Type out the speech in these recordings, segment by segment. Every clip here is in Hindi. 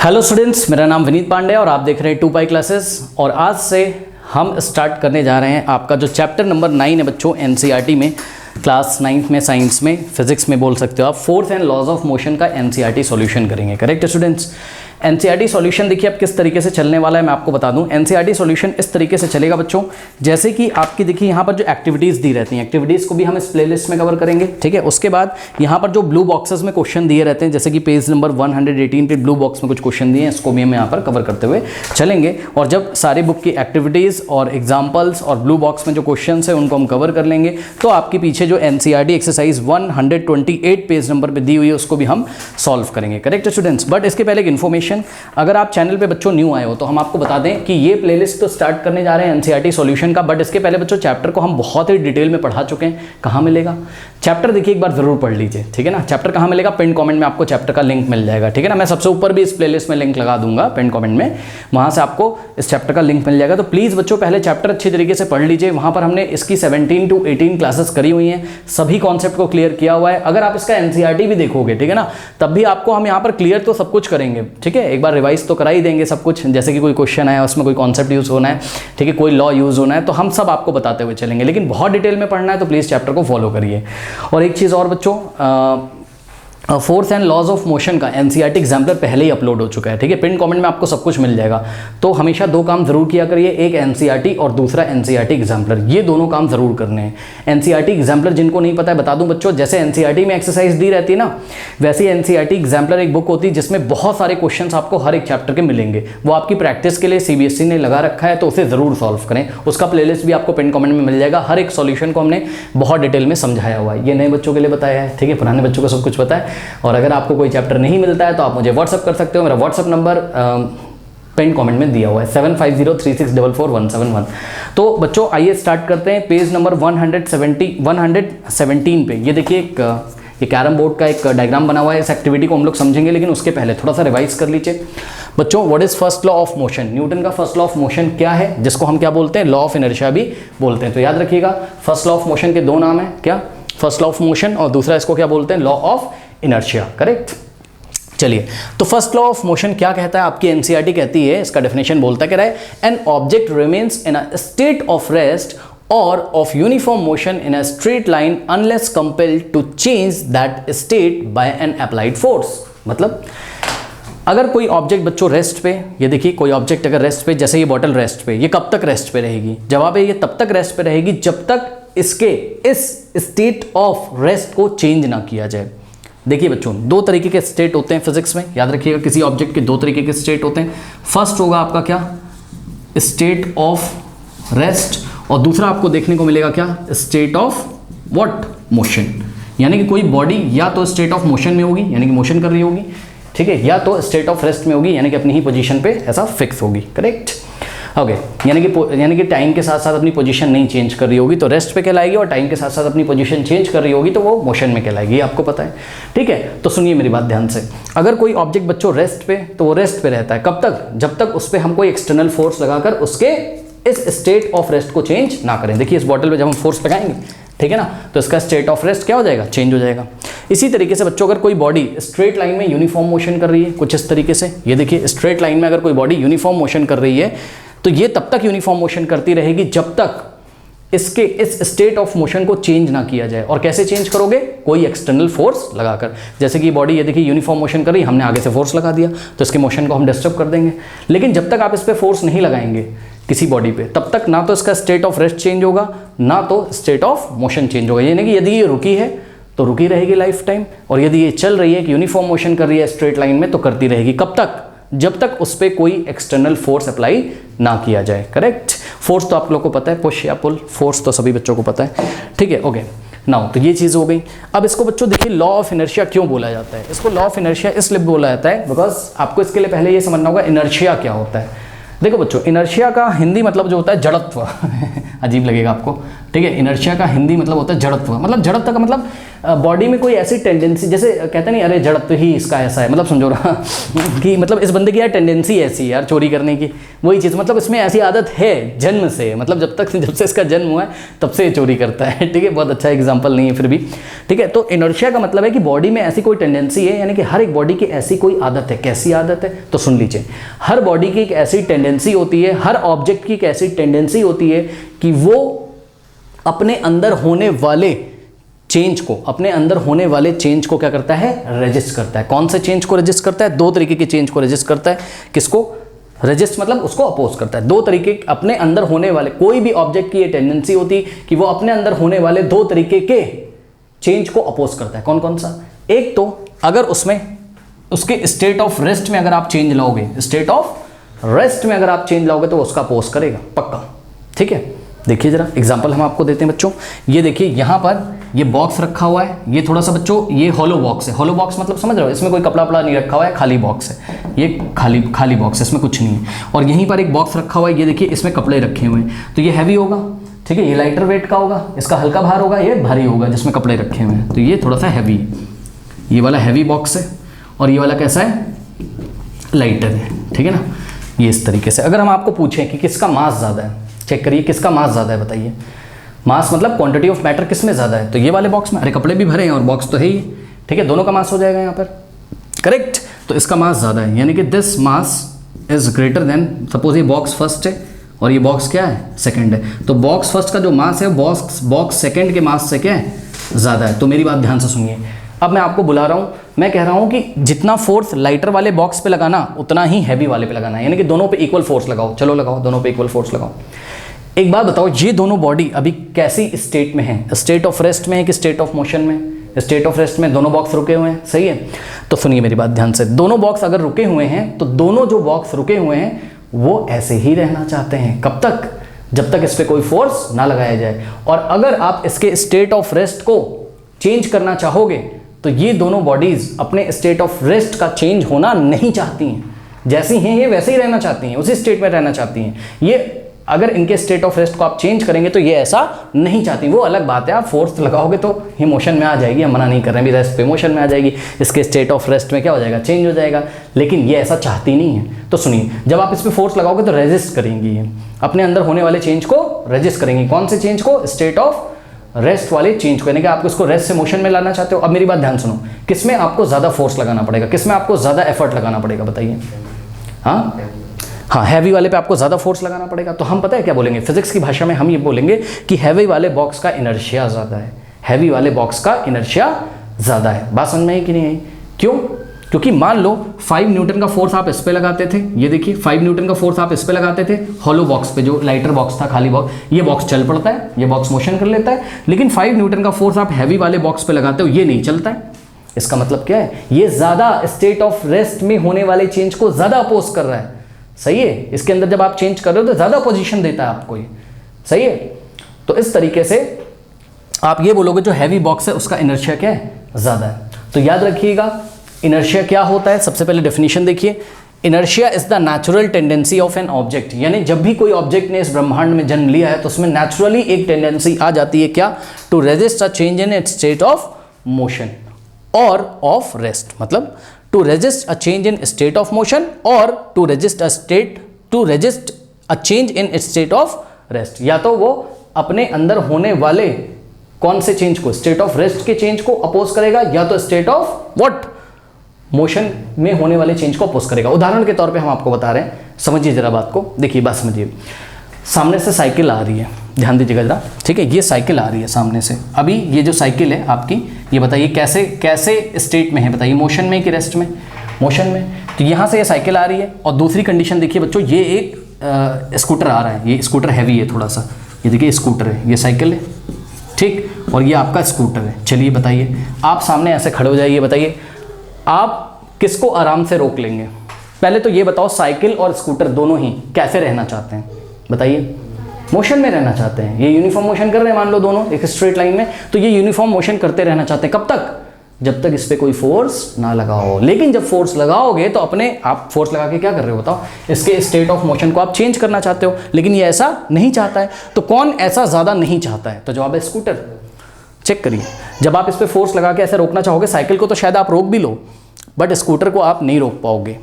हेलो स्टूडेंट्स, मेरा नाम विनीत पांडे और आप देख रहे हैं 2पाई क्लासेस। और आज से हम स्टार्ट करने जा रहे हैं आपका जो चैप्टर नंबर 9 है बच्चों, एनसीईआरटी में क्लास 9th में, साइंस में, फिजिक्स में बोल सकते हो आप। Force and laws of motion का एनसीईआरटी सॉल्यूशन करेंगे। Correct students. एनसीईआरटी सॉल्यूशन देखिए अब किस तरीके से चलने वाला है मैं आपको बता दूं। एनसीईआरटी सॉल्यूशन इस तरीके से चलेगा बच्चों, जैसे कि आपकी देखिए यहाँ पर जो एक्टिविटीज़ दी रहती हैं, एक्टिविटीज़ को भी हम इस प्लेलिस्ट में कवर करेंगे। ठीक है, उसके बाद यहाँ पर जो ब्लू बॉक्सेस में क्वेश्चन दिए रहते हैं, जैसे कि पेज नंबर 118 पे ब्लू बॉक्स में कुछ क्वेश्चन दिए हैं, इसको भी हम यहाँ पर कवर करते हुए चलेंगे। और जब सारे बुक की एक्टिविटीज़ और एग्जाम्पल्स और ब्लू बॉक्स में जो क्वेश्चन है उनको हम कवर कर लेंगे, तो आपके पीछे जो एनसीईआरटी एक्सरसाइज 128 पेज नंबर पर दी हुई है उसको भी हम सॉल्व करेंगे। Correct students. बट इसके पहले एक इन्फॉर्मेशन, अगर आप चैनल पे बच्चों न्यू आए हो तो हम आपको बता दें कि ये प्लेलिस्ट तो स्टार्ट करने जा रहे हैं एनसीईआरटी सॉल्यूशन का, बट इसके पहले बच्चों चैप्टर को हम बहुत ही डिटेल में पढ़ा चुके हैं। कहाँ मिलेगा चैप्टर, देखिए एक बार जरूर पढ़ लीजिए। ठीक है ना, चैप्टर कहाँ मिलेगा, पिन कमेंट में आपको चैप्टर का लिंक मिल जाएगा। ठीक है ना, मैं सबसे ऊपर भी इस प्लेलिस्ट में लिंक लगा दूंगा पिन कमेंट में, वहाँ से आपको इस चैप्टर का लिंक मिल जाएगा। तो प्लीज़ बच्चों पहले चैप्टर अच्छी तरीके से पढ़ लीजिए। वहाँ पर हमने इसकी 17 to 18 क्लासेस करी हुई हैं, सभी कॉन्सेप्ट को क्लियर किया हुआ है। अगर आप इसका एनसीईआरटी भी देखोगे, ठीक है ना, तब भी आपको हम यहाँ पर क्लियर तो सब कुछ करेंगे। ठीक है, एक बार रिवाइज तो करा ही देंगे सब कुछ, जैसे कि कोई क्वेश्चन है उसमें कोई कॉन्सेप्ट यूज़ होना है, ठीक है, कोई लॉ यूज़ होना है, तो हम सब आपको बताते हुए चलेंगे। लेकिन बहुत डिटेल में पढ़ना है तो प्लीज़ चैप्टर को फॉलो करिए। और एक चीज़ और बच्चों, force and laws of motion का एनसीईआरटी एग्जाम्पलर पहले ही अपलोड हो चुका है। ठीक है, पिन कमेंट में आपको सब कुछ मिल जाएगा। तो हमेशा दो काम जरूर किया करिए, एक एनसीईआरटी और दूसरा एनसीईआरटी एग्जाम्पलर, ये दोनों काम जरूर करने हैं। एनसीईआरटी एग्जाम्पलर जिनको नहीं पता है बता दूं बच्चों, जैसे एनसीईआरटी में एक्सरसाइज दी रहती है ना, वैसे ही एनसीईआरटी एग्जाम्पलर एक बुक होती है जिसमें बहुत सारे क्वेश्चन आपको हर एक चैप्टर के मिलेंगे। वो आपकी प्रैक्टिस के लिए सीबीएसई ने लगा रखा है, तो उसे जरूर सॉल्व करें। उसका प्लेलिस्ट भी आपको पिन कमेंट में मिल जाएगा। हर एक सॉल्यूशन को हमने बहुत डिटेल में समझाया हुआ है। ये नए बच्चों के लिए बताया है, ठीक है, पुराने बच्चों को सब कुछ पता है। और अगर आपको कोई चैप्टर नहीं मिलता है तो आप मुझे व्हाट्सअप कर सकते हो। मेरा व्हाट्सअप नंबर पिन कमेंट में दिया हुआ है 7503644171। तो बच्चों आइए स्टार्ट करते हैं। पेज नंबर 117 पे ये देखिए ये कैरम बोर्ड का एक डायग्राम बना हुआ है। इस एक्टिविटी को हम लोग समझेंगे, लेकिन उसके पहले थोड़ा सा रिवाइज कर लीजिए बच्चों। What is first law of motion? Newton का फर्स्ट लॉ ऑफ मोशन क्या है, जिसको हम क्या बोलते हैं, लॉ ऑफ इनर्शिया भी बोलते हैं। तो याद रखिएगा, फर्स्ट लॉ ऑफ मोशन के दो नाम है, क्या, फर्स्ट लॉ ऑफ मोशन और दूसरा इसको क्या बोलते हैं, लॉ ऑफ इनर्शिया। करेक्ट। चलिए, तो फर्स्ट लॉ ऑफ मोशन क्या कहता है, आपकी एनसीईआरटी कहती है, इसका डेफिनेशन बोलता है, an object remains in a state of rest or of uniform motion in a straight line unless compelled to change that state by an applied force। मतलब अगर कोई ऑब्जेक्ट बच्चों रेस्ट पे, ये देखिए कोई ऑब्जेक्ट अगर रेस्ट पे, जैसे ये बॉटल रेस्ट पे, ये कब तक रेस्ट पे रहेगी? जवाब है ये तब तक रेस्ट पे रहेगी जब तक इसके इस स्टेट ऑफ रेस्ट को चेंज ना किया जाए। देखिए बच्चों, दो तरीके के स्टेट होते हैं फिजिक्स में, याद रखिएगा, किसी ऑब्जेक्ट के दो तरीके के स्टेट होते हैं। फर्स्ट होगा आपका क्या, स्टेट ऑफ रेस्ट, और दूसरा आपको देखने को मिलेगा क्या, स्टेट ऑफ व्हाट, मोशन। यानी कि कोई बॉडी या तो स्टेट ऑफ मोशन में होगी, यानी कि मोशन कर रही होगी, ठीक है, या तो स्टेट ऑफ रेस्ट में होगी, यानी कि अपनी ही पोजीशन पे ऐसा फिक्स होगी। करेक्ट। ओके, यानी कि टाइम के साथ साथ अपनी पोजीशन नहीं चेंज कर रही होगी तो रेस्ट पे कहलाएगी, और टाइम के साथ साथ अपनी पोजीशन चेंज कर रही होगी तो वो मोशन में कहलाएगी, आपको पता है। ठीक है, तो सुनिए मेरी बात ध्यान से। अगर कोई ऑब्जेक्ट बच्चों रेस्ट पे, तो वो रेस्ट पे रहता है कब तक, जब तक उस पर हम कोई एक्सटर्नल फोर्स लगाकर उसके इस स्टेट ऑफ रेस्ट को चेंज ना करें। देखिए इस बॉटल पे जब हम फोर्स लगाएंगे, ठीक है ना, तो इसका स्टेट ऑफ रेस्ट क्या हो जाएगा, चेंज हो जाएगा। इसी तरीके से बच्चों अगर कोई बॉडी स्ट्रेट लाइन में यूनिफॉर्म मोशन कर रही है, कुछ इस तरीके से, ये देखिए स्ट्रेट लाइन में अगर कोई बॉडी यूनिफॉर्म मोशन कर रही है तो ये तब तक यूनिफॉर्म मोशन करती रहेगी जब तक इसके इस स्टेट ऑफ मोशन को चेंज ना किया जाए। और कैसे चेंज करोगे, कोई एक्सटर्नल फोर्स लगाकर। जैसे कि बॉडी ये देखिए यूनिफॉर्म मोशन कर रही है, हमने आगे से फोर्स लगा दिया तो इसके मोशन को हम डिस्टर्ब कर देंगे। लेकिन जब तक आप इस पर फोर्स नहीं लगाएंगे किसी बॉडी पे, तब तक ना तो इसका स्टेट ऑफ रेस्ट चेंज होगा, ना तो स्टेट ऑफ मोशन चेंज होगा। यानी कि यदि ये रुकी है तो रुकी रहेगी लाइफ टाइम, और यदि ये चल रही है कि यूनिफॉर्म मोशन कर रही है स्ट्रेट लाइन में, तो करती रहेगी। कब तक, जब तक उस पर कोई एक्सटर्नल फोर्स अप्लाई ना किया जाए। करेक्ट। फोर्स तो आप लोगों को पता है, पुश या पुल, फोर्स तो सभी बच्चों को पता है। ठीक है, ओके नाउ, तो ये चीज़ हो गई। अब इसको बच्चों देखिए लॉ ऑफ इनर्शिया क्यों बोला जाता है। इसको लॉ ऑफ इनर्शिया इसलिए बोला जाता है बिकॉज आपको इसके लिए पहले ये समझना होगा इनर्शिया क्या होता है। देखो बच्चों, इनर्शिया का हिंदी मतलब जो होता है जड़त्व अजीब लगेगा आपको, ठीक है। इनर्शिया का हिंदी मतलब होता है जड़त्व, मतलब जड़त्व का मतलब बॉडी में कोई ऐसी टेंडेंसी, जैसे कहते नहीं अरे जड़त्व ही इसका ऐसा है, मतलब समझो ना कि मतलब इस बंदे की यार टेंडेंसी ऐसी है यार चोरी करने की, वही चीज़, मतलब इसमें ऐसी आदत है जन्म से, मतलब जब से इसका जन्म हुआ है तब से ये चोरी करता है, ठीक है। बहुत अच्छा एग्जाम्पल नहीं है फिर भी, ठीक है। तो इनर्शिया का मतलब है कि बॉडी में ऐसी कोई टेंडेंसी है, यानी कि हर एक बॉडी की ऐसी कोई आदत है। कैसी आदत है? तो सुन लीजिए, हर बॉडी की एक ऐसी टेंडेंसी होती है, हर ऑब्जेक्ट की एक ऐसी टेंडेंसी होती है कि वो अपने अंदर होने वाले चेंज को क्या करता है? रेजिस्ट करता है। कौन से चेंज को रेजिस्ट करता है? दो तरीके के चेंज को रेजिस्ट करता है। किसको रेजिस्ट? मतलब उसको अपोज करता है। दो तरीके अपने अंदर होने वाले, कोई भी ऑब्जेक्ट की ये टेंडेंसी होती है कि वो अपने अंदर होने वाले दो तरीके के चेंज को अपोज करता है। कौन कौन सा? एक तो अगर उसमें उसके स्टेट ऑफ रेस्ट में अगर आप चेंज लाओगे, स्टेट ऑफ रेस्ट में अगर आप चेंज लाओगे तो उसका अपोज करेगा पक्का, ठीक है। देखिए जरा एग्जांपल हम आपको देते हैं बच्चों। ये देखिए यहाँ पर ये बॉक्स रखा हुआ है, ये थोड़ा सा बच्चों ये हॉलो बॉक्स है। हॉलो बॉक्स मतलब समझ रहे हो, इसमें कोई कपड़ा वपड़ा नहीं रखा हुआ है, खाली बॉक्स है, ये खाली बॉक्स है, इसमें कुछ नहीं है। और यहीं पर एक बॉक्स रखा हुआ है, ये देखिए इसमें कपड़े रखे हुए हैं, तो ये हैवी होगा, ठीक है। ये लाइटर वेट का होगा, इसका हल्का भार होगा, ये भारी होगा जिसमें कपड़े रखे हुए हैं, तो ये थोड़ा सा हैवी है। ये वाला हैवी बॉक्स है और ये वाला कैसा है? लाइटर है, ठीक है ना। ये इस तरीके से अगर हम आपको पूछें कि किसका मास ज़्यादा है, चेक करिए किसका मास ज़्यादा है, बताइए। मास मतलब क्वांटिटी ऑफ मैटर किस में ज़्यादा है? तो ये वाले बॉक्स में, अरे कपड़े भी भरे हैं और बॉक्स तो है ही, ठीक है। दोनों का मास हो जाएगा यहाँ पर, करेक्ट। तो इसका मास ज़्यादा है, यानी कि this mass is greater than, suppose ये बॉक्स फर्स्ट है और ये बॉक्स क्या है? सेकंड है। तो बॉक्स फर्स्ट का जो मास है बॉक्स सेकंड के मास से क्या है? ज़्यादा है। तो मेरी बात ध्यान से सुनिए, अब मैं आपको बुला रहा हूँ, मैं कह रहा हूँ कि जितना फोर्स लाइटर वाले बॉक्स पे लगाना उतना ही हैवी वाले पे लगाना है, यानी कि दोनों पे इक्वल फोर्स लगाओ। चलो लगाओ, दोनों पे इक्वल फोर्स लगाओ। एक बात बताओ, ये दोनों बॉडी अभी कैसी स्टेट में है? स्टेट ऑफ रेस्ट में है कि स्टेट ऑफ मोशन में? स्टेट ऑफ रेस्ट में। दोनों बॉक्स रुके हुए हैं, सही है। तो सुनिए मेरी बात ध्यान से, दोनों बॉक्स अगर रुके हुए हैं तो दोनों जो बॉक्स रुके हुए हैं वो ऐसे ही रहना चाहते हैं। कब तक? जब तक इस पर कोई फोर्स ना लगाया जाए। और अगर आप इसके स्टेट ऑफ रेस्ट को चेंज करना चाहोगे तो ये दोनों बॉडीज अपने स्टेट ऑफ रेस्ट का चेंज होना नहीं चाहती हैं। जैसी हैं ये वैसे ही रहना चाहती हैं, उसी स्टेट में रहना चाहती हैं। ये अगर इनके स्टेट ऑफ रेस्ट को आप चेंज करेंगे तो ये ऐसा नहीं चाहती। वो अलग बात है, आप फोर्स लगाओगे तो ये मोशन में आ जाएगी, हम मना नहीं कर रहे हैं, भी रेस्ट पे मोशन में आ जाएगी, इसके स्टेट ऑफ रेस्ट में क्या हो जाएगा? चेंज हो जाएगा। लेकिन ये ऐसा चाहती नहीं है। तो सुनिए, जब आप इस पर फोर्स लगाओगे तो रेजिस्ट करेंगी, ये अपने अंदर होने वाले चेंज को रेजिस्ट करेंगी। कौन से चेंज को? स्टेट ऑफ रेस्ट वाले चेंज को, यानी कि आप इसको रेस्ट से मोशन में लाना चाहते हो। अब मेरी बात ध्यान सुनो, किसमें आपको ज़्यादा फोर्स लगाना पड़ेगा, किसमें आपको ज़्यादा एफर्ट लगाना पड़ेगा, बताइए। हाँ, हैवी वाले पे आपको ज़्यादा फोर्स लगाना पड़ेगा। तो हम पता है क्या बोलेंगे फिजिक्स की भाषा में? हम ये बोलेंगे कि हैवी वाले बॉक्स का इनर्शिया ज़्यादा है, हैवी वाले बॉक्स का इनर्शिया ज़्यादा है। बात समझ में आई कि नहीं आई? क्यों? क्योंकि मान लो 5 न्यूटन का फोर्स आप इस पे लगाते थे, ये देखिए 5 न्यूटन का फोर्स आप इस पे लगाते थे हॉलो बॉक्स पे, जो लाइटर बॉक्स था, खाली बॉक्स, ये बॉक्स चल पड़ता है, ये बॉक्स मोशन कर लेता है। लेकिन 5 न्यूटन का फोर्स आप हैवी वाले बॉक्स पे लगाते हो, ये नहीं चलता है। इसका मतलब क्या है? ये ज़्यादा स्टेट ऑफ रेस्ट में होने वाले चेंज को ज़्यादा अपोज कर रहा है, सही है। इसके अंदर जब आप चेंज कर रहे हो तो ज़्यादा पोजीशन देता है आपको ये, सही है। तो इस तरीके से आप ये बोलोगे जो हैवी बॉक्स है उसका इनर्शिया क्या है? ज़्यादा है। तो याद रखिएगा इनर्शिया क्या होता है। सबसे पहले डेफिनेशन देखिए, inertia is the natural tendency of an object, यानी जब भी कोई ऑब्जेक्ट ने इस ब्रह्मांड में जन्म लिया है तो उसमें नेचुरली एक टेंडेंसी आ जाती है, क्या? To resist a change in its state of motion or of rest, मतलब to resist a change in state of motion or to resist a change in its state of rest. या तो वो अपने अंदर होने वाले कौन से चेंज को? स्टेट ऑफ रेस्ट के चेंज को अपोज करेगा, या तो स्टेट ऑफ व्हाट? मोशन में होने वाले चेंज को अपोज करेगा। उदाहरण के तौर पे हम आपको बता रहे हैं, समझिए जरा बात को। देखिए बात समझिए, सामने से साइकिल आ रही है, ध्यान दीजिएगा जरा, ठीक है। ये साइकिल आ रही है सामने से। अभी ये जो साइकिल है आपकी, ये बताइए कैसे स्टेट में है, बताइए मोशन में कि रेस्ट में? मोशन में। तो यहाँ से ये साइकिल आ रही है। और दूसरी कंडीशन देखिए बच्चों, ये एक स्कूटर आ रहा है, ये स्कूटर हैवी है थोड़ा सा, ये देखिए स्कूटर है, ये साइकिल है, ठीक, और ये आपका स्कूटर है। चलिए बताइए, आप सामने ऐसे खड़े हो जाइए, बताइए आप किसको आराम से रोक लेंगे? पहले तो ये बताओ, साइकिल और स्कूटर दोनों ही कैसे रहना चाहते हैं, बताइए? मोशन में रहना चाहते हैं। ये यूनिफॉर्म मोशन कर रहे हैं, मान लो दोनों एक स्ट्रेट लाइन में, तो ये यूनिफॉर्म मोशन करते रहना चाहते हैं। कब तक? जब तक इस पर कोई फोर्स ना लगाओ। लेकिन जब फोर्स लगाओगे तो अपने आप फोर्स लगा के क्या कर रहे हो बताओ, इसके स्टेट ऑफ मोशन को आप चेंज करना चाहते हो, लेकिन ये ऐसा नहीं चाहता है। तो कौन ऐसा ज़्यादा नहीं चाहता है? तो जवाब है स्कूटर। चेक करिए, जब आप इस पर फोर्स लगा के ऐसे रोकना चाहोगे, साइकिल को तो शायद आप रोक भी लो, बट स्कूटर को आप नहीं रोक पाओगे।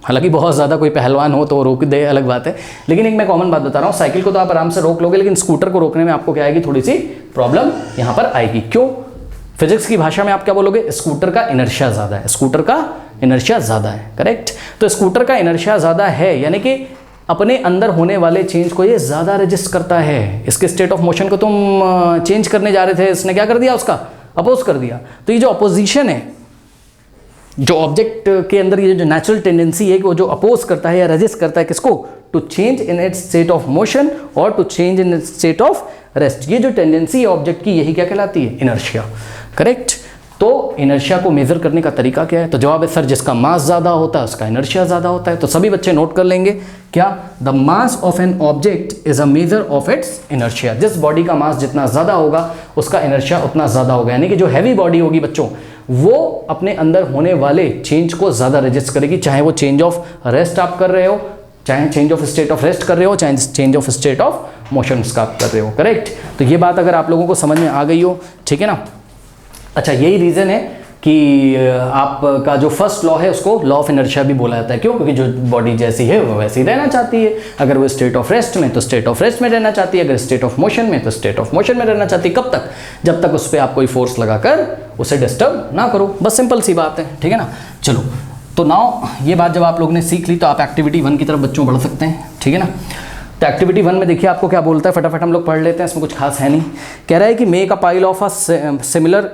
हालांकि बहुत ज़्यादा कोई पहलवान हो तो रोक दे, अलग बात है, लेकिन एक मैं कॉमन बात बता रहा हूँ, साइकिल को तो आप आराम से रोक लोगे, लेकिन स्कूटर को रोकने में आपको क्या आएगी, थोड़ी सी प्रॉब्लम यहाँ पर आएगी। क्यों? फिजिक्स की भाषा में आप क्या बोलोगे? स्कूटर का इनर्शिया ज़्यादा है, स्कूटर का इनर्शिया ज़्यादा है, करेक्ट। तो स्कूटर का इनर्शिया ज़्यादा है, यानी कि अपने अंदर होने वाले चेंज को ये ज़्यादा रजिस्ट करता है। इसके स्टेट ऑफ मोशन को तुम चेंज करने जा रहे थे, इसने क्या कर दिया, उसका अपोज कर दिया। तो ये जो अपोजिशन है, जो ऑब्जेक्ट के अंदर ये जो नेचुरल टेंडेंसी है कि वो जो अपोज करता है या रजिस्ट करता है किसको, to change in its state of motion or to change in its state of rest, ये जो टेंडेंसी है ऑब्जेक्ट की, यही क्या कहलाती है, इनर्शिया, करेक्ट। तो इनर्शिया को मेजर करने का तरीका क्या है? तो जवाब है सर, जिसका मास ज़्यादा होता है उसका इनर्शिया ज़्यादा होता है। तो सभी बच्चे नोट कर लेंगे क्या, the mass of an object is a measure of its inertia. जिस बॉडी का मास जितना ज़्यादा होगा उसका इनर्शिया उतना ज़्यादा होगा, यानी कि जो हैवी बॉडी होगी बच्चों, वो अपने अंदर होने वाले चेंज को ज़्यादा रजिस्ट करेगी, चाहे वो चेंज ऑफ रेस्ट आप कर रहे हो, चाहे change of state of rest कर रहे हो, चाहे change of state of motion का आप कर रहे हो, करेक्ट। तो ये बात अगर आप लोगों को समझ में आ गई हो, ठीक है ना। अच्छा, यही रीज़न है कि आपका जो फर्स्ट लॉ है उसको लॉ ऑफ इनर्शिया भी बोला जाता है। क्यों? क्योंकि जो बॉडी जैसी है वो वैसी रहना चाहती है। अगर वो स्टेट ऑफ रेस्ट में तो स्टेट ऑफ रेस्ट में रहना चाहती है, अगर स्टेट ऑफ मोशन में तो स्टेट ऑफ मोशन में रहना चाहती है। कब तक? जब तक उस पर आप कोई फोर्स लगाकर उसे डिस्टर्ब ना करो, बस सिंपल सी बात है, ठीक है ना। चलो, तो नाउ ये बात जब आप लोगों ने सीख ली तो आप एक्टिविटी 1 की तरफ बच्चों बढ़ सकते हैं, ठीक है ना। तो एक्टिविटी 1 में देखिए आपको क्या बोलता है, फटाफट हम लोग पढ़ लेते हैं, इसमें कुछ खास है नहीं। कह रहा है कि make a pile of a similar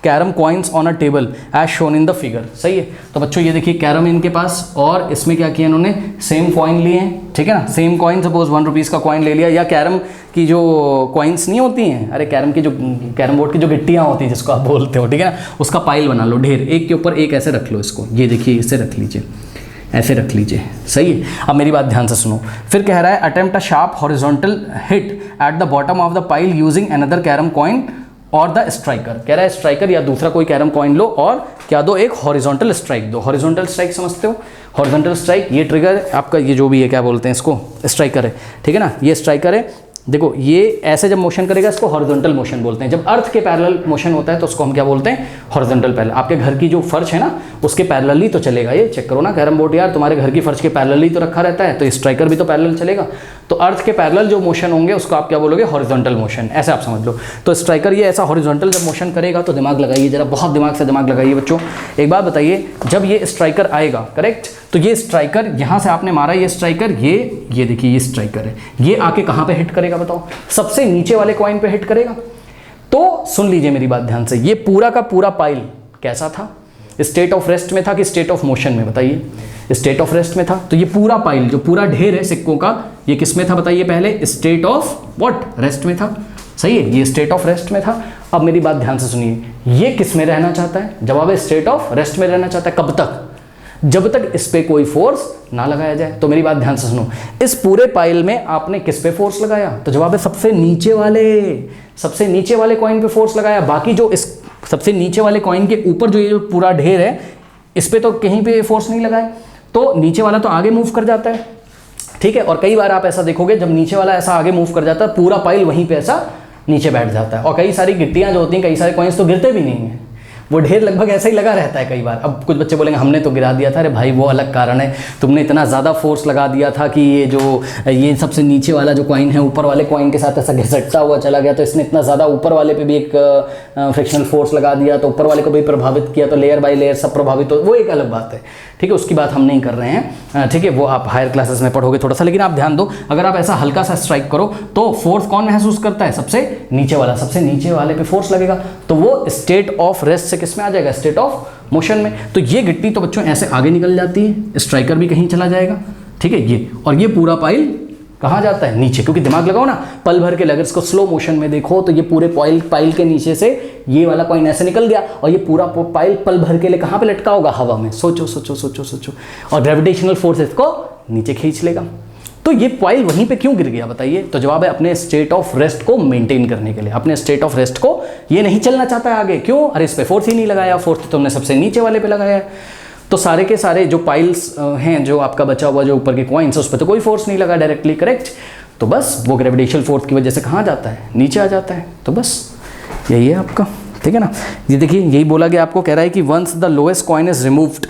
carrom coins on a table as shown in the figure. सही है। तो बच्चों ये देखिए कैरम इनके पास, और इसमें क्या किया इन्होंने, सेम कॉइन लिए हैं, ठीक है ना। सेम कॉइन, सपोज 1 रुपीज़ का कॉइन ले लिया, या कैरम की जो कॉइन्स नहीं होती हैं, अरे कैरम की जो कैरम बोर्ड की जो गिट्टियाँ होती हैं जिसको आप बोलते हो, ठीक है ना, उसका पाइल बना लो, ढेर, एक के ऊपर एक ऐसे रख लो इसको। ये देखिए इसे रख लीजिए, ऐसे रख लीजिए, सही है। अब मेरी बात ध्यान से सुनो। फिर कह रहा है attempt a sharp horizontal hit at the bottom of the pile using another carrom coin और द स्ट्राइकर। कह रहा है स्ट्राइकर या दूसरा कोई कैरम कॉइन लो और क्या दो, एक हॉरिजॉन्टल स्ट्राइक दो। हॉरिजॉन्टल स्ट्राइक समझते हो? हॉरिजॉन्टल स्ट्राइक, ये ट्रिगर आपका, ये जो भी है क्या बोलते हैं इसको, स्ट्राइकर है, ठीक है ना। ये स्ट्राइकर है, देखो ये ऐसे जब मोशन करेगा इसको हॉरिजॉन्टल मोशन बोलते हैं। जब अर्थ के पैरेलल मोशन होता है तो उसको हम क्या बोलते हैं, हॉरिजॉन्टल पैरेलल। आपके घर की जो फर्श है ना उसके पैरेलल ही तो चलेगा ये, चेक करो ना कैरम बोर्ड यार, तुम्हारे घर की फर्श के पैरेलल ही तो रखा रहता है, तो स्ट्राइकर भी तो पैरेलल चलेगा। तो अर्थ के पैरेलल जो मोशन होंगे उसको आप क्या बोलोगे, हॉरिजॉन्टल मोशन, ऐसे आप समझ लो। तो स्ट्राइकर ये ऐसा हॉरिजॉन्टल जब मोशन करेगा तो दिमाग लगाइए जरा, बहुत दिमाग से दिमाग लगाइए बच्चों। एक बात बताइए, जब ये स्ट्राइकर आएगा, करेक्ट, तो ये स्ट्राइकर यहाँ से आपने मारा, ये स्ट्राइकर, ये देखिए ये स्ट्राइकर है, ये आके कहाँ पे हिट करेगा बताओ, सबसे नीचे वाले कॉइन पे हिट करेगा। तो सुन लीजिए मेरी बात ध्यान से, ये पूरा का पूरा पाइल कैसा था, स्टेट ऑफ रेस्ट में था कि स्टेट ऑफ मोशन में, बताइए। स्टेट ऑफ रेस्ट में था। तो ये पूरा पाइल जो पूरा ढेर है सिक्कों का, ये किस में था बताइए पहले, स्टेट ऑफ व्हाट, रेस्ट में था, सही है, ये स्टेट ऑफ रेस्ट में था। अब मेरी बात ध्यान से सुनिए, ये किस में रहना चाहता है, जवाब है स्टेट ऑफ रेस्ट में रहना चाहता है। कब तक? जब तक इस पे कोई फोर्स ना लगाया जाए। तो मेरी बात ध्यान से सुनो, इस पूरे पाइल में आपने किस पे फोर्स लगाया, तो जवाब है सबसे नीचे वाले कॉइन पे फोर्स लगाया। बाकी जो इस सबसे नीचे वाले कॉइन के ऊपर जो ये पूरा ढेर है इस पे तो कहीं पे फोर्स नहीं लगाए, तो नीचे वाला तो आगे मूव कर जाता है, ठीक है। और कई बार आप ऐसा देखोगे जब नीचे वाला ऐसा आगे मूव कर जाता है पूरा पाइल वहीं पे ऐसा नीचे बैठ जाता है। और कई सारी गिट्टियां जो होती हैं, कई सारे कॉइन्स तो गिरते भी नहीं हैं, वो ढेर लगभग ऐसा ही लगा रहता है कई बार। अब कुछ बच्चे बोलेंगे हमने तो गिरा दिया था, अरे भाई वो अलग कारण है, तुमने इतना ज़्यादा फोर्स लगा दिया था कि ये सबसे नीचे वाला जो कॉइन है ऊपर वाले कॉइन के साथ ऐसा घिसटता हुआ चला गया, तो इसने इतना ज़्यादा ऊपर वाले पे भी एक फ्रिक्शनल फोर्स लगा दिया, तो ऊपर वाले को भी प्रभावित किया, तो लेयर बाय लेयर सब प्रभावित हो, वो एक अलग बात है, ठीक है, उसकी बात हम नहीं कर रहे हैं, ठीक है, वो आप हायर क्लासेस में पढ़ोगे थोड़ा सा। लेकिन आप ध्यान दो, अगर आप ऐसा हल्का सा स्ट्राइक करो तो फोर्स कौन महसूस करता है, सबसे नीचे वाले पे फोर्स लगेगा, तो वो स्टेट ऑफ रेस्ट से किस में आ जाएगा, स्टेट ऑफ मोशन में। तो ये गिट्टी तो बच्चों ऐसे आगे निकल जाती है, स्ट्राइकर भी कहीं चला जाएगा, ठीक है, ये, और ये पूरा पाइल कहाँ जाता है, नीचे, क्योंकि दिमाग लगाओ ना, पल भर के अगर इसको स्लो मोशन में देखो तो ये पूरे पाइल के नीचे से ये वाला कॉइन ऐसे निकल गया और ये पूरा पाइल पल भर के लिए कहाँ पे लटका होगा, हवा में। सोचो, और ग्रेविटेशनल फोर्स इसको नीचे खींच लेगा। तो ये कॉइल वहीं पे क्यों गिर गया बताइए? तो जवाब है अपने स्टेट ऑफ रेस्ट को मेंटेन करने के लिए। अपने स्टेट ऑफ रेस्ट को ये नहीं चलना चाहता है आगे। क्यों? अरे इस पे फोर्स ही नहीं लगाया, फोर्स तो तुमने सबसे नीचे वाले पे लगाया है। तो सारे के सारे जो पाइल्स हैं, जो आपका बचा हुआ जो ऊपर के कॉइन्स, उस पर तो कोई फोर्स नहीं लगा डायरेक्टली, करेक्ट। तो बस वो ग्रेविटेशनल फोर्स की वजह से कहाँ जाता है? नीचे आ जाता है। तो बस यही है आपका, ठीक है ना। ये देखिए यही बोला गया आपको, कह रहा है कि once the lowest coin is removed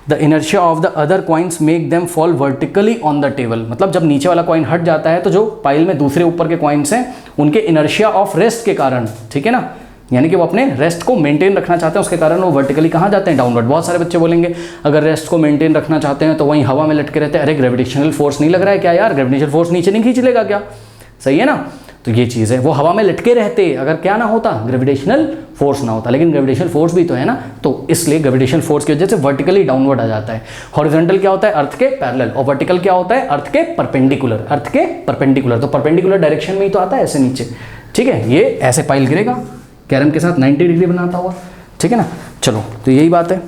the inertia of the other coins make them fall vertically on the table. मतलब जब नीचे वाला कॉइन हट जाता है तो जो पाइल में दूसरे ऊपर के कॉइन्स हैं उनके इनर्शिया ऑफ रेस्ट के कारण, ठीक है ना, यानी कि वो अपने रेस्ट को मेंटेन रखना चाहते हैं, उसके कारण वो वर्टिकली कहाँ जाते हैं? डाउनवर्ड। बहुत सारे बच्चे बोलेंगे अगर रेस्ट को मेंटेन रखना चाहते हैं तो वहीं हवा में लटके रहते हैं। अरे ग्रेविटेशनल फोर्स नहीं लग रहा है क्या यार? ग्रेविटेशनल फोर्स नीचे नहीं खींच लेगा क्या? सही है ना। तो ये चीज़ है, वो हवा में लटके रहते अगर क्या ना होता, ग्रेविटेशनल फोर्स ना होता। लेकिन ग्रेविटेशनल फोर्स भी तो है ना, तो इसलिए ग्रेविटेशनल फोर्स की वजह से वर्टिकली डाउनवर्ड आ जाता है। हॉरिजॉन्टल क्या होता है? अर्थ के पैरेलल, और वर्टिकल क्या होता है? अर्थ के परपेंडिकुलर। अर्थ के परपेंडिकुलर, तो परपेंडिकुलर डायरेक्शन में ही तो आता है, ऐसे नीचे, ठीक है। ये ऐसे पाइल गिरेगा कैरम के साथ 90 डिग्री बनाता हुआ, ठीक है ना। चलो तो यही बात है।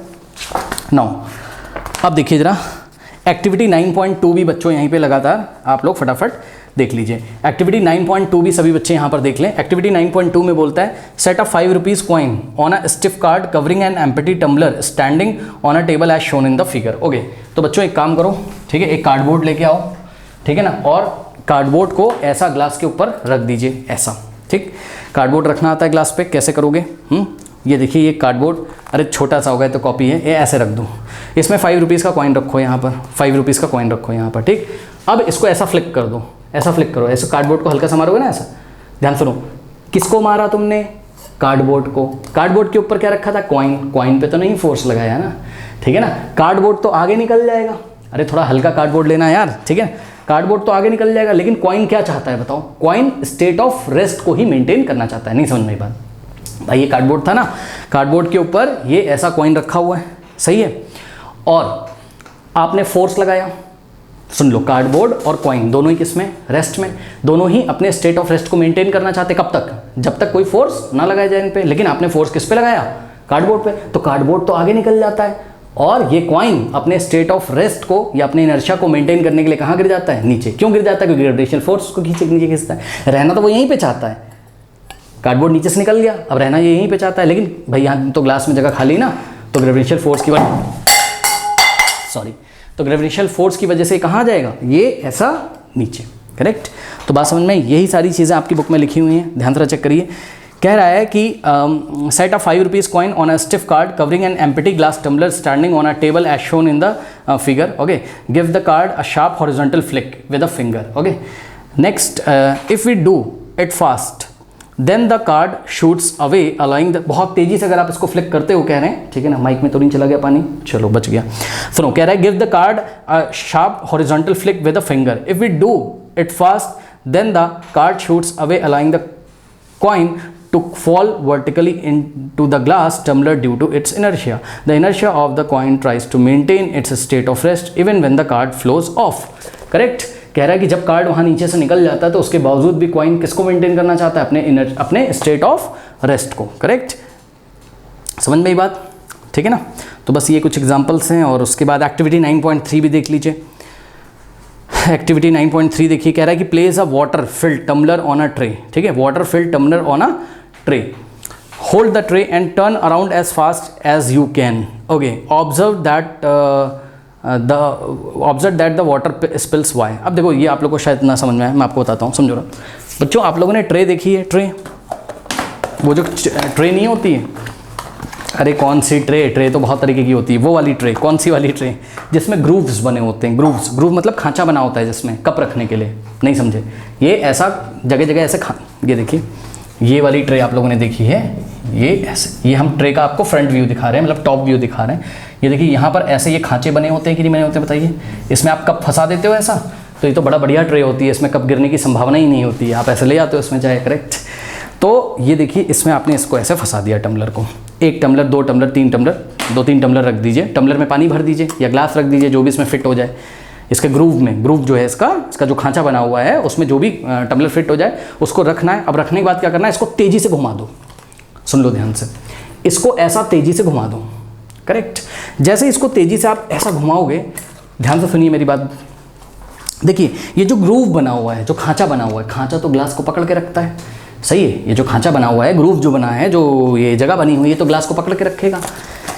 नाउ अब देखिए जरा एक्टिविटी 9.2 भी बच्चों यहीं पे लगातार आप लोग फटाफट देख लीजिए। एक्टिविटी 9.2 भी सभी बच्चे यहाँ पर देख लें। एक्टिविटी 9.2 में बोलता है set a 5 rupees coin on a stiff card covering an empty tumbler standing on a table as shown in the figure. Okay, तो बच्चों एक काम करो, ठीक है, एक कार्डबोर्ड लेके आओ, ठीक है ना, और कार्डबोर्ड को ऐसा ग्लास के ऊपर रख दीजिए, ऐसा, ठीक। कार्डबोर्ड रखना आता है ग्लास पे, कैसे करोगे? ये देखिए ये कार्डबोर्ड, अरे छोटा सा होगा तो कॉपी है, ये ऐसे रख दूँ, इसमें 5 रुपीज़ का कॉइन रखो यहाँ पर, 5 रुपीज़ का कॉइन रखो यहाँ पर, ठीक। अब इसको ऐसा फ्लिक कर दो, ऐसा फ्लिक करो, ऐसे कार्डबोर्ड को हल्का सा मारोगे ना, ऐसा। ध्यान सुनो, किसको मारा तुमने? कार्डबोर्ड को। कार्डबोर्ड के ऊपर क्या रखा था? कॉइन। कॉइन पे तो नहीं फोर्स लगाया ना, ठीक है ना। कार्डबोर्ड तो आगे निकल जाएगा, अरे थोड़ा हल्का कार्डबोर्ड लेना यार, ठीक है। कार्डबोर्ड तो आगे निकल जाएगा, लेकिन कॉइन क्या चाहता है बताओ? कॉइन स्टेट ऑफ रेस्ट को ही मेंटेन करना चाहता है। नहीं समझ में बात भाई? ये कार्डबोर्ड था ना, कार्डबोर्ड के ऊपर ये ऐसा कॉइन रखा हुआ है, सही है, और आपने फोर्स लगाया। सुन लो, कार्डबोर्ड और कॉइन दोनों ही किस में? रेस्ट में। दोनों ही अपने स्टेट ऑफ रेस्ट को मेंटेन करना चाहते, कब तक? जब तक कोई फोर्स ना लगाया जाए इन पे। लेकिन आपने फोर्स किस पे लगाया? कार्डबोर्ड पे, तो कार्डबोर्ड तो आगे निकल जाता है, और ये कॉइन अपने स्टेट ऑफ रेस्ट को या अपने इनर्शिया को मेंटेन करने के लिए कहाँ गिर जाता है? नीचे। क्यों गिर जाता है? क्योंकि ग्रेविटेशनल फोर्स को नीचे खींचता है। रहना तो वो यहीं पे चाहता है, कार्डबोर्ड नीचे से निकल गया, अब रहना ये यहीं पे चाहता है, लेकिन भाई यहाँ तो ग्लास में जगह खाली ना, तो ग्रेविटेशनल फोर्स की वजह, सॉरी, तो ग्रेविटेशनल फोर्स की वजह से कहाँ जाएगा? ये ऐसा नीचे, करेक्ट। तो बात समझ में, यही सारी चीज़ें आपकी बुक में लिखी हुई हैं, ध्यान से चेक करिए। कह रहा है कि set a 5 rupees coin on a stiff card covering an empty glass tumbler standing on a table as shown in the figure. Okay, give the card a sharp horizontal flick with a finger. Okay, next, if we do it fast then the card shoots away allowing the, बहुत तेजी से अगर आप इसको फ्लिक करते हो, कह रहे हैं, ठीक है ना। माइक में तो नहीं चला गया पानी, चलो बच गया। सुनो, कह रहा है give the card a sharp horizontal flick with a finger. If we do it fast then the card shoots away allowing the coin to fall vertically into the glass tumbler due to its inertia. The inertia of the coin tries to maintain its state of rest even when the card flows off. Correct? कह रहा है कि जब कार्ड वहाँ नीचे से निकल जाता है तो उसके बावजूद भी कॉइन किसको मेंटेन करना चाहता है? अपने स्टेट ऑफ रेस्ट को, करेक्ट। समझ में ये बात, ठीक है ना। तो बस ये कुछ एग्जांपल्स हैं, और उसके बाद एक्टिविटी 9.3 भी देख लीजिए। एक्टिविटी 9.3 देखिए, कह रहा है कि place a water filled tumbler on a tray, ठीक है, water filled tumbler on a tray, hold the tray and turn around as fast as you can. Okay, observe that the water spills why. अब देखो, ये आप लोग को शायद ना समझ में आए, मैं आपको बताता हूँ, समझो ना बच्चों। आप लोगों ने ट्रे देखी है? ट्रे, वो जो ट्रे नहीं होती है, अरे कौन सी ट्रे? ट्रे तो बहुत तरीके की होती है, वो वाली ट्रे, कौन सी वाली ट्रे जिसमें ग्रूव्स बने होते हैं? ग्रूव मतलब खांचा बना होता है जिसमें कप रखने के लिए, नहीं समझे? ये ऐसा जगह जगह ऐसे ये देखिए, ये वाली ट्रे आप लोगों ने देखी है, ये ऐसे, ये हम ट्रे का आपको फ्रंट व्यू दिखा रहे हैं, मतलब टॉप व्यू दिखा रहे हैं। ये देखिए यहाँ पर ऐसे ये खांचे बने होते हैं कि नहीं बने होते, बताइए। इसमें आप कप फंसा देते हो ऐसा, तो ये तो बड़ा बढ़िया ट्रे होती है, इसमें कप गिरने की संभावना ही नहीं होती है, आप ऐसे ले आते हो इसमें चाहे, करेक्ट। तो ये देखिए, इसमें आपने इसको ऐसे फंसा दिया टम्बलर को, 1 टम्बलर 2 टम्बलर 3 टम्बलर, 2-3 टम्बलर रख दीजिए, टम्बलर में पानी भर दीजिए या ग्लास रख दीजिए, जो भी इसमें फिट हो जाए। इसके ग्रूव में, ग्रूव जो है इसका जो खांचा बना हुआ है, उसमें जो भी टम्बलर फिट हो जाए उसको रखना है। अब रखने के बाद क्या करना है? इसको तेज़ी से घुमा दो, सुन लो ध्यान से, इसको ऐसा तेज़ी से घुमा दो, करेक्ट। जैसे इसको तेज़ी से आप ऐसा घुमाओगे, ध्यान से सुनिए मेरी बात, देखिए ये जो ग्रूव बना हुआ है, जो खांचा बना हुआ है, खांचा तो ग्लास को पकड़ के रखता है, सही है। ये जो खांचा बना हुआ है, ग्रूव जो बना है, जो ये जगह बनी हुई है, तो ग्लास को पकड़ के रखेगा,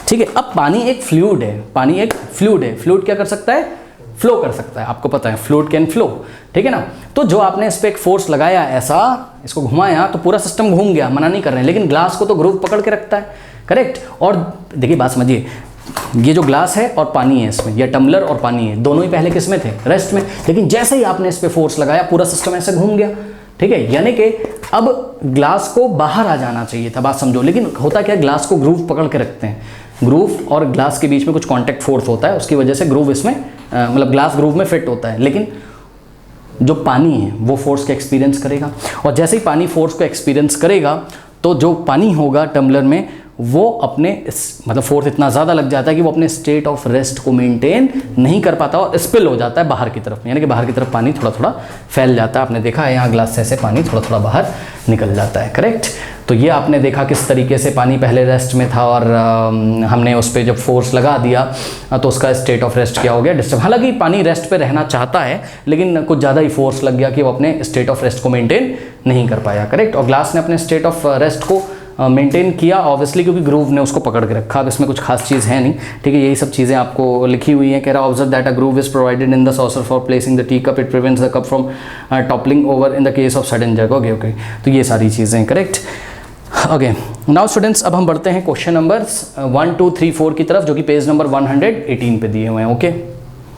ठीक है। अब पानी एक फ्लूइड है, पानी एक फ्लूइड है, फ्लूइड क्या कर सकता है, फ्लो कर सकता है, आपको पता है फ्लूइड कैन फ्लो, ठीक है ना। तो जो आपने इस पर एक फोर्स लगाया, ऐसा इसको घुमाया तो पूरा सिस्टम घूम गया, मना नहीं कर रहे हैं, लेकिन ग्लास को तो ग्रूव पकड़ के रखता है, करेक्ट। और देखिए बात समझिए, ये जो ग्लास है और पानी है इसमें, या टम्बलर और पानी है, दोनों ही पहले किस में थे, रेस्ट में, लेकिन जैसे ही आपने इस पर फोर्स लगाया पूरा सिस्टम ऐसे घूम गया, ठीक है। यानी कि अब ग्लास को बाहर आ जाना चाहिए था, बात समझो, लेकिन होता क्या है, ग्लास को ग्रूव पकड़ के रखते हैं, ग्रूव और ग्लास के बीच में कुछ कांटेक्ट फोर्स होता है, उसकी वजह से ग्रूव इसमें मतलब ग्लास ग्रूव में फिट होता है, लेकिन जो पानी है वो फोर्स का एक्सपीरियंस करेगा, और जैसे ही पानी फोर्स को एक्सपीरियंस करेगा तो जो पानी होगा टम्बलर में वो अपने मतलब फोर्स इतना ज़्यादा लग जाता है कि वो अपने स्टेट ऑफ रेस्ट को मेंटेन नहीं कर पाता और स्पिल हो जाता है बाहर की तरफ, यानी कि बाहर की तरफ पानी थोड़ा थोड़ा फैल जाता है। आपने देखा है यहाँ ग्लास से ऐसे पानी थोड़ा थोड़ा बाहर निकल जाता है, करेक्ट। तो ये आपने देखा किस तरीके से पानी पहले रेस्ट में था और हमने उस पर जब फोर्स लगा दिया तो उसका स्टेट ऑफ रेस्ट क्या हो गया, डिस्टर्ब। हालांकि पानी रेस्ट पे रहना चाहता है, लेकिन कुछ ज़्यादा ही फोर्स लग गया कि वो अपने स्टेट ऑफ रेस्ट को मेंटेन नहीं कर पाया, करेक्ट। और ग्लास ने अपने स्टेट ऑफ रेस्ट को मेंटेन किया ऑब्वियसली, क्योंकि ग्रूव ने उसको पकड़ के रखा। अब इसमें कुछ खास चीज़ है नहीं, ठीक है। यही सब चीज़ें आपको लिखी हुई हैं। कह रहा observe that a groove is provided in the saucer for placing the tea cup, it prevents the cup from toppling over in the case of sudden jug. Okay okay, तो ये सारी चीज़ें करेक्ट। ओके नाउ स्टूडेंट्स, अब हम बढ़ते हैं क्वेश्चन नंबर 1 2 3 4 की तरफ, जो कि पेज नंबर 118 पे दिए हुए हैं। ओके